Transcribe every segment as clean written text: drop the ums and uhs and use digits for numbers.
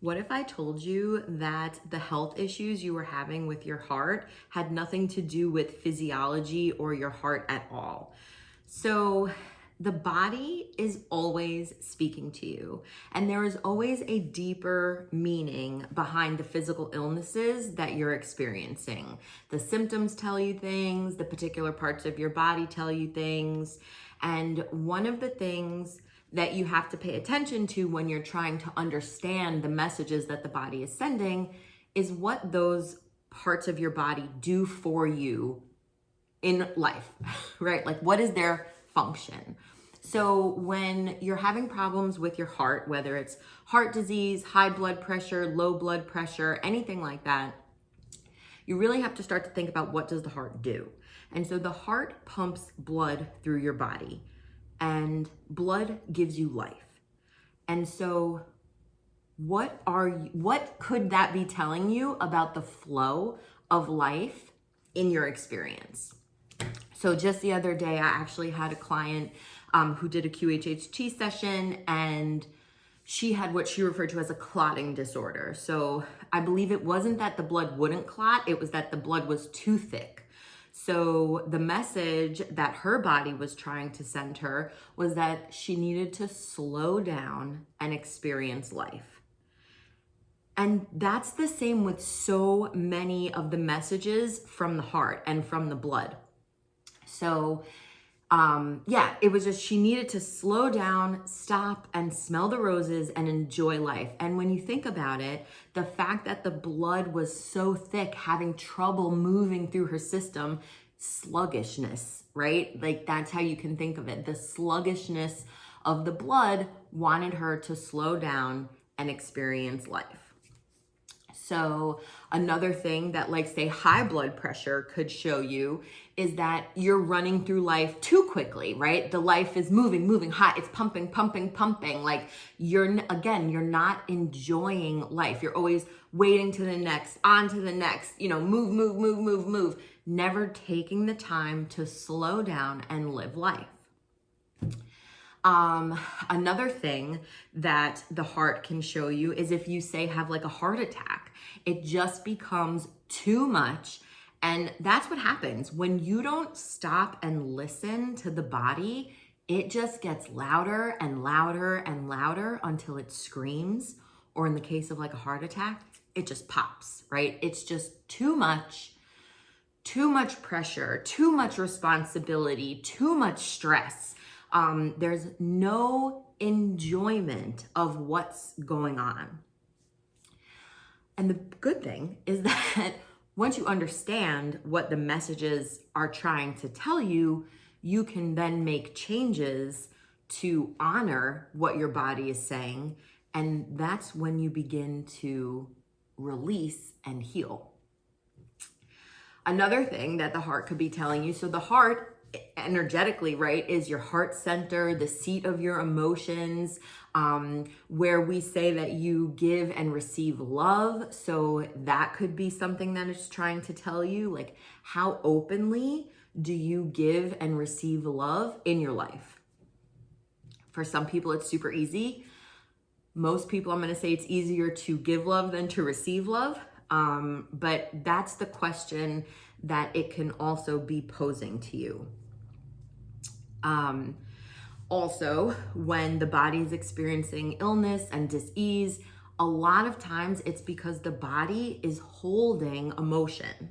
What if I told you that the health issues you were having with your heart had nothing to do with physiology or your heart at all? So, the body is always speaking to you, and there is always a deeper meaning behind the physical illnesses that you're experiencing. The symptoms tell you things, the particular parts of your body tell you things, and one of the things that you have to pay attention to when you're trying to understand the messages that the body is sending is what those parts of your body do for you in life, right? Like, what is their function? So when you're having problems with your heart, whether it's heart disease, high blood pressure, low blood pressure, anything like that, you really have to start to think about, what does the heart do? And so the heart pumps blood through your body, and blood gives you life. And so what could that be telling you about the flow of life in your experience? So just the other day, I actually had a client who did a QHHT session, and she had what she referred to as a clotting disorder. So I believe it wasn't that the blood wouldn't clot, it was that the blood was too thick. So the message that her body was trying to send her was that she needed to slow down and experience life. And that's the same with so many of the messages from the heart and from the blood. So it was just, she needed to slow down, stop, and smell the roses and enjoy life. And when you think about it, the fact that the blood was so thick, having trouble moving through her system, sluggishness, right? Like, that's how you can think of it. The sluggishness of the blood wanted her to slow down and experience life. So another thing that, like, say, high blood pressure could show you is that you're running through life too quickly, right? The life is moving hot. It's pumping. Like, you're not enjoying life. You're always waiting to the next, on to the next, move. Never taking the time to slow down and live life. Another thing that the heart can show you is if you, say, have like a heart attack, it just becomes too much. And that's what happens when you don't stop and listen to the body. It just gets louder and louder and louder until it screams. Or in the case of like a heart attack, it just pops, right? It's just too much pressure, too much responsibility, too much stress. There's no enjoyment of what's going on. And the good thing is that once you understand what the messages are trying to tell you, you can then make changes to honor what your body is saying. And that's when you begin to release and heal. Another thing that the heart could be telling you, so the heart energetically, right, is your heart center, the seat of your emotions, where we say that you give and receive love. So that could be something that it's trying to tell you, like, how openly do you give and receive love in your life? For some people, it's super easy. Most people, I'm going to say it's easier to give love than to receive love. But that's the question that it can also be posing to you. Also, when the body is experiencing illness and dis-ease, a lot of times it's because the body is holding emotion.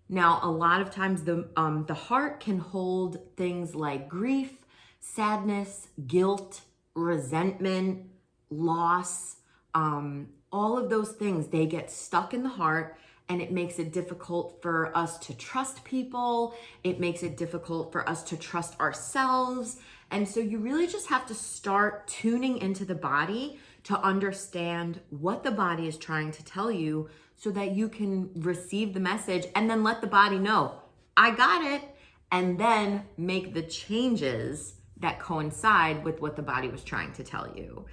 Now, a lot of times the heart can hold things like grief, sadness, guilt, resentment, loss, all of those things. They get stuck in the heart, and it makes it difficult for us to trust people. It makes it difficult for us to trust ourselves. And so you really just have to start tuning into the body to understand what the body is trying to tell you, so that you can receive the message and then let the body know, I got it, and then make the changes that coincide with what the body was trying to tell you.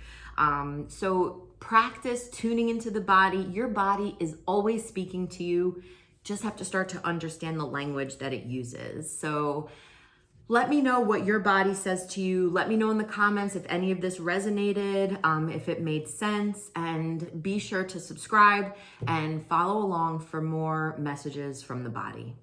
So practice tuning into the body. Your body is always speaking to you. Just have to start to understand the language that it uses. So Let me know what your body says to you. Let me know in the comments if any of this resonated, if it made sense, and be sure to subscribe and follow along for more messages from the body.